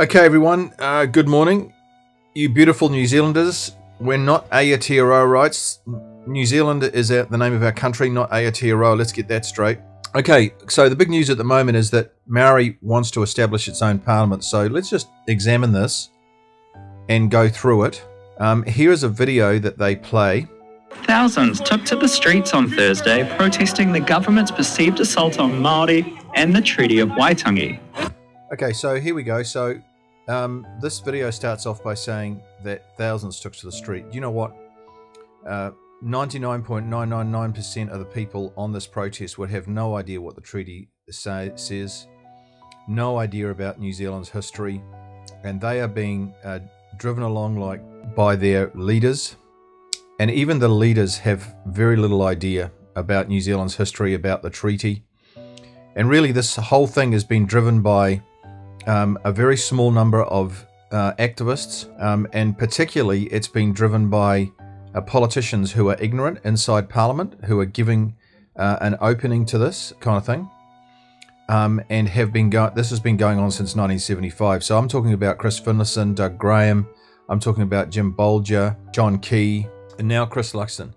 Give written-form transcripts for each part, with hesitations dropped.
Okay, everyone, good morning. You beautiful New Zealanders, we're not Aotearoa rights. New Zealand is the name of our country, not Aotearoa. Let's get that straight. Okay, so the big news at the moment is that Maori wants to establish its own parliament. So let's just examine this and go through it. Here is a video that they play. Thousands took to the streets on Thursday protesting the government's perceived assault on Maori and the Treaty of Waitangi. Okay, so here we go. So this video starts off by saying that thousands took to the street. You know what? 99.999% of the people on this protest would have no idea what the treaty says, no idea about New Zealand's history, and they are being driven along by their leaders. And even the leaders have very little idea about New Zealand's history, about the treaty. And really, this whole thing has been driven by a very small number of activists, and particularly it's been driven by politicians who are ignorant inside Parliament, who are giving an opening to this kind of thing, and have been this has been going on since 1975. So I'm talking about Chris Finlayson, Doug Graham, I'm talking about Jim Bolger, John Key, and now Chris Luxon.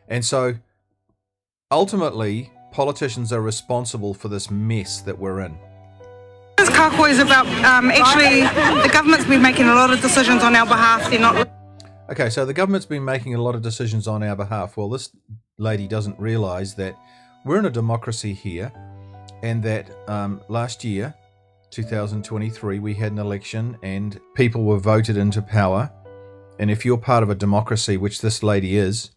And so ultimately, politicians are responsible for this mess that we're in. This kako is about, actually, the government's been making a lot of decisions on our behalf. They're not... Okay, so the government's been making a lot of decisions on our behalf. Well, this lady doesn't realise that we're in a democracy here, and that last year, 2023, we had an election and people were voted into power. And if you're part of a democracy, which this lady is,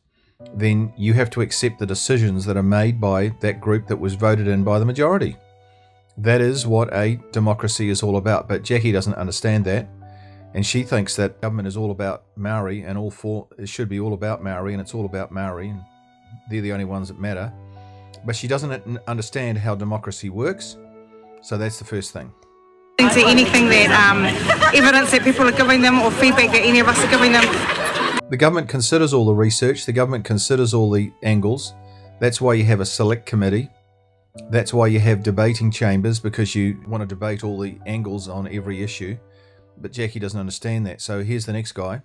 then you have to accept the decisions that are made by that group that was voted in by the majority. That is what a democracy is all about. But Jackie doesn't understand that. And she thinks that government is all about Maori, and it should be all about Maori, and it's all about Maori, and they're the only ones that matter. But she doesn't understand how democracy works. So that's the first thing. To anything that evidence that people are giving them or feedback that any of us are giving them. The government considers all the research. The government considers all the angles. That's why you have a select committee. That's why you have debating chambers, because you want to debate all the angles on every issue. But Jackie doesn't understand that. So here's the next guy.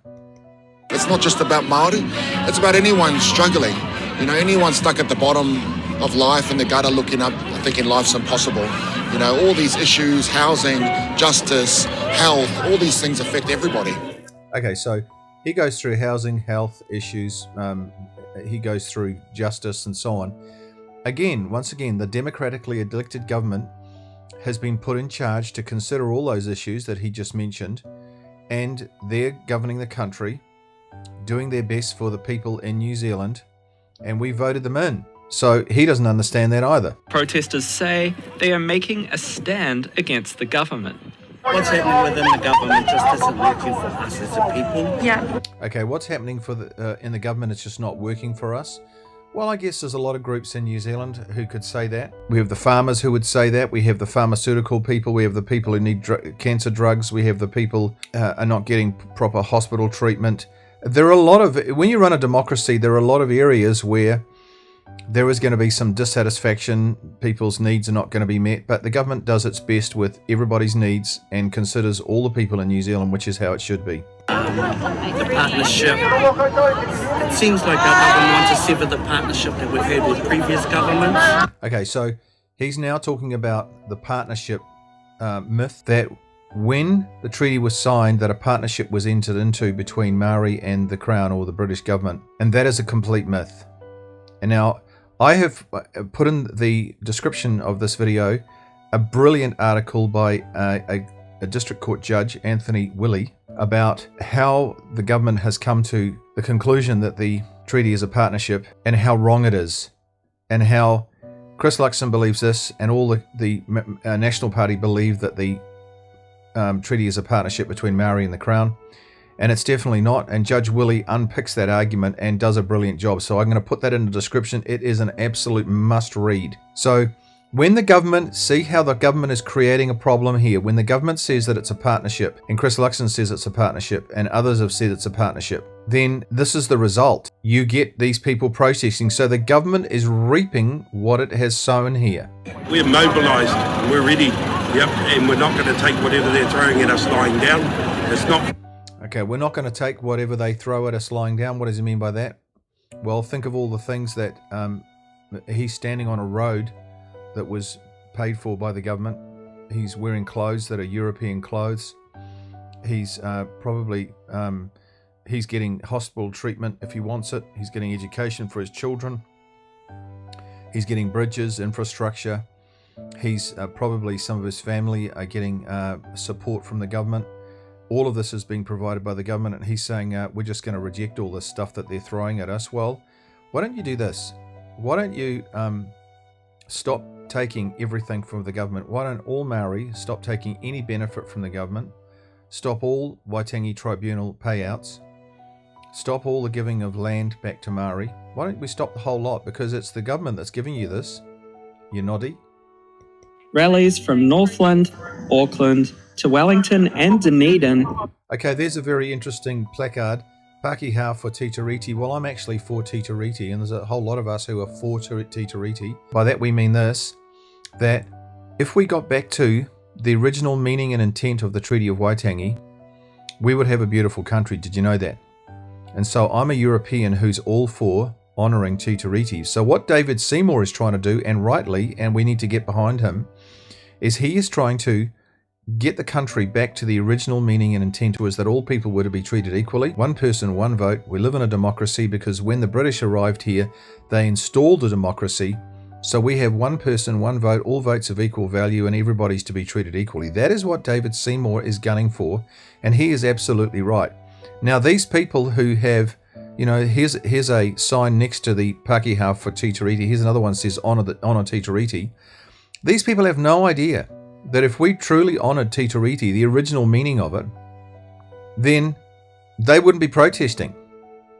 It's not just about Maori. It's about anyone struggling. You know, anyone stuck at the bottom of life in the gutter looking up, thinking life's impossible. You know, all these issues, housing, justice, health, all these things affect everybody. Okay, so he goes through housing, health issues. He goes through justice and so on. Once again, the democratically elected government has been put in charge to consider all those issues that he just mentioned, and they're governing the country, doing their best for the people in New Zealand, and we voted them in. So he doesn't understand that either. Protesters say they are making a stand against the government. What's happening within the government just isn't working for us as a people. Yeah. Okay, what's happening in the government is just not working for us. Well, I guess there's a lot of groups in New Zealand who could say that. We have the farmers who would say that. We have the pharmaceutical people. We have the people who need cancer drugs. We have the people are not getting proper hospital treatment. There are when you run a democracy, there are a lot of areas where there is going to be some dissatisfaction. People's needs are not going to be met, but the government does its best with everybody's needs and considers all the people in New Zealand, which is how it should be. The partnership. It seems like our government wants to sever the partnership that we've had with previous governments. Okay, so he's now talking about the partnership myth, that when the treaty was signed, that a partnership was entered into between Maori and the Crown or the British government, and that is a complete myth. And now I have put in the description of this video a brilliant article by a district court judge, Anthony Willy, about how the government has come to the conclusion that the treaty is a partnership, and how wrong it is, and how Chris Luxon believes this, and all the National Party believe that the treaty is a partnership between Maori and the Crown. And it's definitely not. And Judge Willy unpicks that argument and does a brilliant job. So I'm going to put that in the description. It is an absolute must read. So when the government, see how the government is creating a problem here. When the government says that it's a partnership, and Chris Luxon says it's a partnership, and others have said it's a partnership, then this is the result. You get these people protesting. So the government is reaping what it has sown here. We're mobilised. We're ready. Yep, and we're not going to take whatever they're throwing at us lying down. It's not. Okay, we're not going to take whatever they throw at us lying down. What does he mean by that? Well, think of all the things that he's standing on a road that was paid for by the government. He's wearing clothes that are European clothes. He's probably he's getting hospital treatment if he wants it. He's getting education for his children. He's getting bridges, infrastructure. He's probably some of his family are getting support from the government. All of this is being provided by the government, and he's saying we're just going to reject all this stuff that they're throwing at us. Well, why don't you do this? Why don't you stop taking everything from the government? Why don't all Maori stop taking any benefit from the government? Stop all Waitangi Tribunal payouts. Stop all the giving of land back to Maori. Why don't we stop the whole lot? Because it's the government that's giving you this. You noddy. Rallies from Northland, Auckland to Wellington and Dunedin. Okay, there's a very interesting placard. Pākehā for Titariti. Well, I'm actually for Titariti, and there's a whole lot of us who are for Titariti. By that we mean this, that if we got back to the original meaning and intent of the Treaty of Waitangi, we would have a beautiful country. Did you know that? And so I'm a European who's all for honouring Titariti. So what David Seymour is trying to do, and rightly, and we need to get behind him, is he is trying to get the country back to the original meaning and intent, was that all people were to be treated equally. One person, one vote. We live in a democracy because when the British arrived here, they installed a democracy. So we have one person, one vote, all votes of equal value, and everybody's to be treated equally. That is what David Seymour is gunning for, and he is absolutely right. Now, these people who have, you know, here's a sign next to the Pākehā for Titariti. Here's another one that says honour Titariti. These people have no idea that if we truly honoured Titariti, the original meaning of it, then they wouldn't be protesting,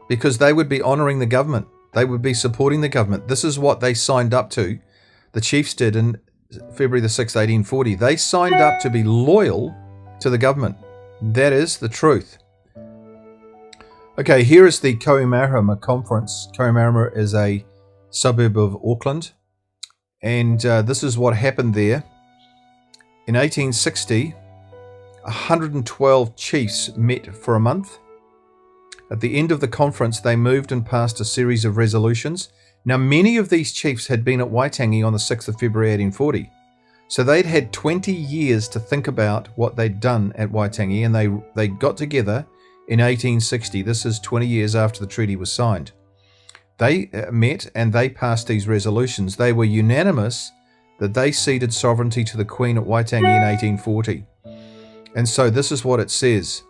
because they would be honouring the government. They would be supporting the government. This is what they signed up to. The chiefs did in February the 6th, 1840. They signed up to be loyal to the government. That is the truth. Okay, here is the Kohimarama conference. Kohimarama is a suburb of Auckland, and this is what happened there. In 1860, 112 chiefs met for a month. At the end of the conference, they moved and passed a series of resolutions. Now, many of these chiefs had been at Waitangi on the 6th of February 1840. So they'd had 20 years to think about what they'd done at Waitangi, and they got together in 1860. This is 20 years after the treaty was signed. They met and they passed these resolutions. They were unanimous that they ceded sovereignty to the Queen at Waitangi in 1840. And so this is what it says.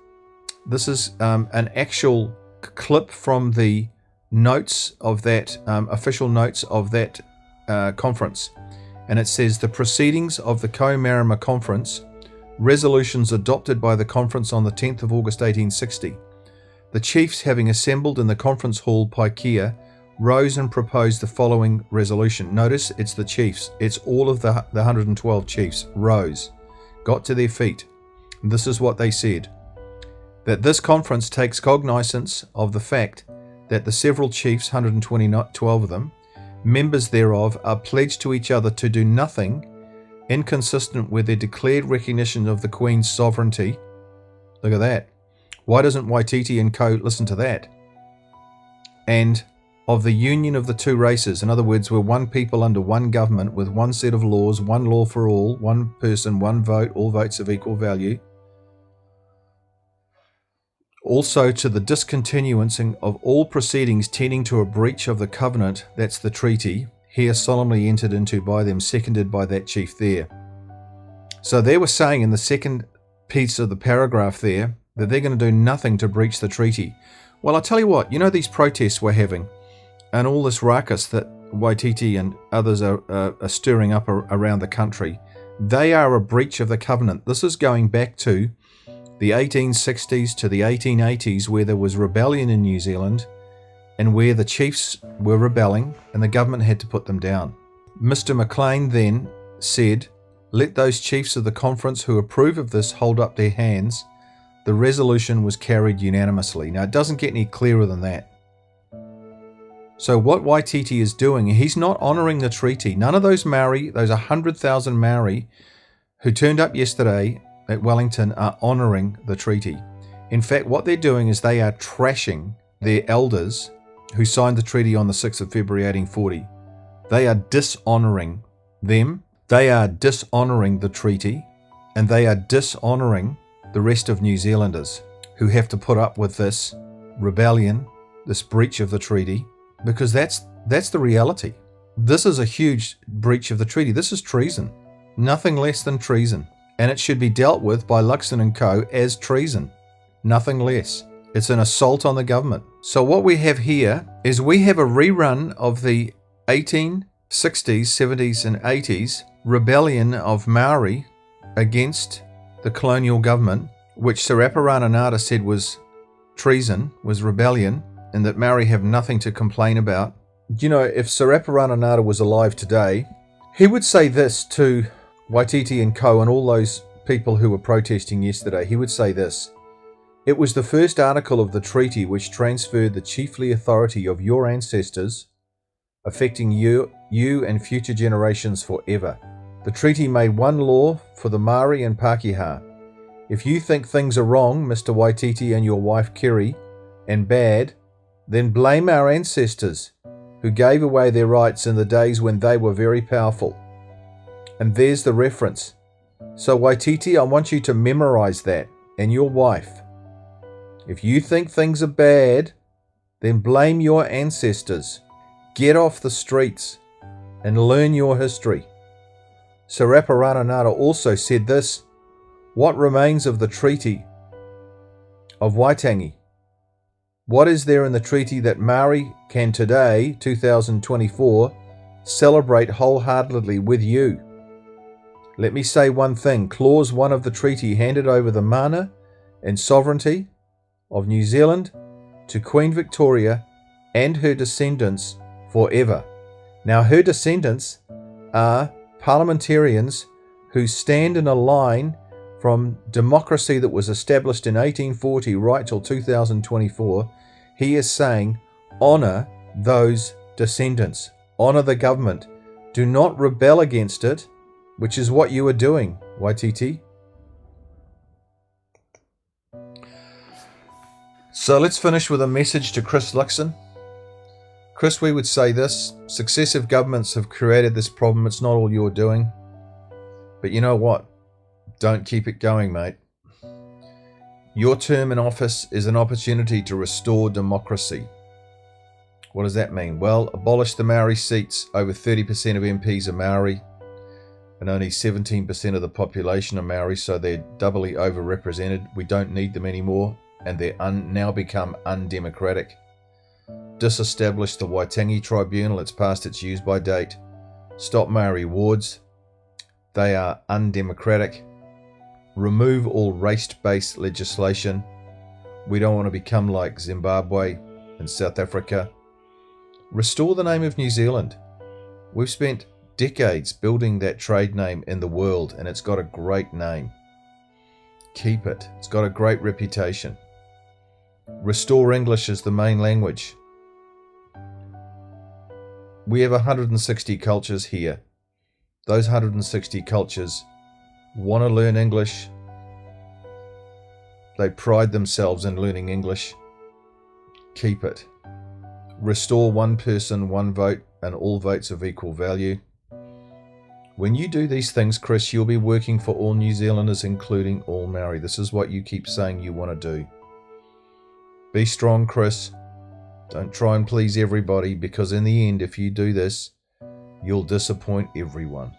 This is an actual clip from the notes of that, official notes of that conference. And it says, the proceedings of the Kohimarama Conference, resolutions adopted by the conference on the 10th of August 1860. The chiefs, having assembled in the conference hall Paikea, rose and proposed the following resolution. Notice it's the chiefs. It's all of the 112 chiefs rose, got to their feet. And this is what they said. That this conference takes cognizance of the fact that the several chiefs, 112 of them, members thereof, are pledged to each other to do nothing inconsistent with their declared recognition of the Queen's sovereignty. Look at that. Why doesn't Waititi and co listen to that? And of the union of the two races. In other words, we're one people under one government with one set of laws, one law for all, one person, one vote, all votes of equal value. Also to the discontinuance of all proceedings tending to a breach of the covenant, that's the treaty, here solemnly entered into by them, seconded by that chief there. So they were saying in the second piece of the paragraph there that they're going to do nothing to breach the treaty. Well, I'll tell you what, you know these protests we're having and all this ruckus that Waititi and others are stirring up around the country, they are a breach of the covenant. This is going back to the 1860s to the 1880s, where there was rebellion in New Zealand and where the chiefs were rebelling and the government had to put them down. Mr. McLean then said, let those chiefs of the conference who approve of this hold up their hands. The resolution was carried unanimously. Now, it doesn't get any clearer than that. So what Waititi is doing, he's not honouring the treaty. None of those Maori, those 100,000 Maori who turned up yesterday at Wellington are honouring the treaty. In fact, what they're doing is they are trashing their elders who signed the treaty on the 6th of February 1840. They are dishonouring them, they are dishonouring the treaty, and they are dishonouring the rest of New Zealanders who have to put up with this rebellion, this breach of the treaty, because that's the reality. This is a huge breach of the treaty. This is treason. Nothing less than treason. And it should be dealt with by Luxon and Co. as treason. Nothing less. It's an assault on the government. So what we have here is we have a rerun of the 1860s, 70s and 80s rebellion of Maori against the colonial government, which Saraparananata said was treason, was rebellion, and that Maori have nothing to complain about. You know, if Saraparananata was alive today, he would say this to Waititi and Co. and all those people who were protesting yesterday. He would say this: "It was the first article of the treaty which transferred the chiefly authority of your ancestors, affecting you and future generations forever. The treaty made one law for the Maori and Pākehā. If you think things are wrong, Mr. Waititi and your wife Kerry, and bad, then blame our ancestors who gave away their rights in the days when they were very powerful." And there's the reference. So Waititi, I want you to memorize that, and your wife. If you think things are bad, then blame your ancestors. Get off the streets and learn your history. Saraparananata also said this: "What remains of the Treaty of Waitangi? What is there in the treaty that Maori can today, 2024, celebrate wholeheartedly with you? Let me say one thing. Clause 1 of the treaty handed over the mana and sovereignty of New Zealand to Queen Victoria and her descendants forever." Now, her descendants are parliamentarians who stand in a line from democracy that was established in 1840 right till 2024. He is saying, honour those descendants, honour the government, do not rebel against it, which is what you are doing, Waititi. So let's finish with a message to Chris Luxon. Chris, we would say this: successive governments have created this problem. It's not all you're doing. But you know what? Don't keep it going, mate. Your term in office is an opportunity to restore democracy. What does that mean? Well, abolish the Maori seats. Over 30% of MPs are Maori, and only 17% of the population are Maori, so they're doubly overrepresented. We don't need them anymore, and they're now become undemocratic. Disestablish the Waitangi Tribunal. It's past its use-by date. Stop Maori wards. They are undemocratic. Remove all race-based legislation. We don't want to become like Zimbabwe and South Africa. Restore the name of New Zealand. We've spent decades building that trade name in the world, and it's got a great name. Keep it. It's got a great reputation. Restore English as the main language. We have 160 cultures here. Those 160 cultures want to learn English. They pride themselves in learning English. Keep it. Restore one person, one vote, and all votes of equal value. When you do these things, Chris, you'll be working for all New Zealanders, including all Maori. This is what you keep saying you want to do. Be strong, Chris. Don't try and please everybody, because in the end, if you do this, you'll disappoint everyone.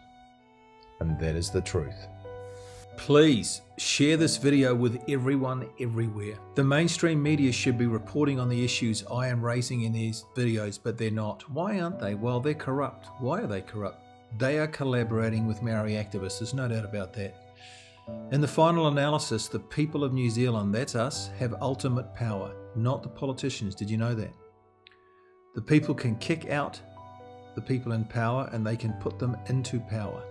And that is the truth. Please share this video with everyone everywhere. The mainstream media should be reporting on the issues I am raising in these videos, but they're not. Why aren't they? Well, they're corrupt. Why are they corrupt? They are collaborating with Maori activists, there's no doubt about that. In the final analysis, the people of New Zealand, that's us, have ultimate power, not the politicians. Did you know that? The people can kick out the people in power and they can put them into power.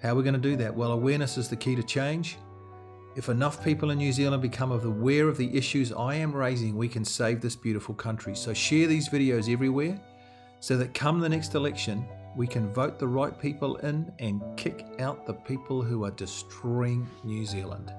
How are we going to do that? Well, awareness is the key to change. If enough people in New Zealand become aware of the issues I am raising, we can save this beautiful country. So share these videos everywhere so that come the next election, we can vote the right people in and kick out the people who are destroying New Zealand.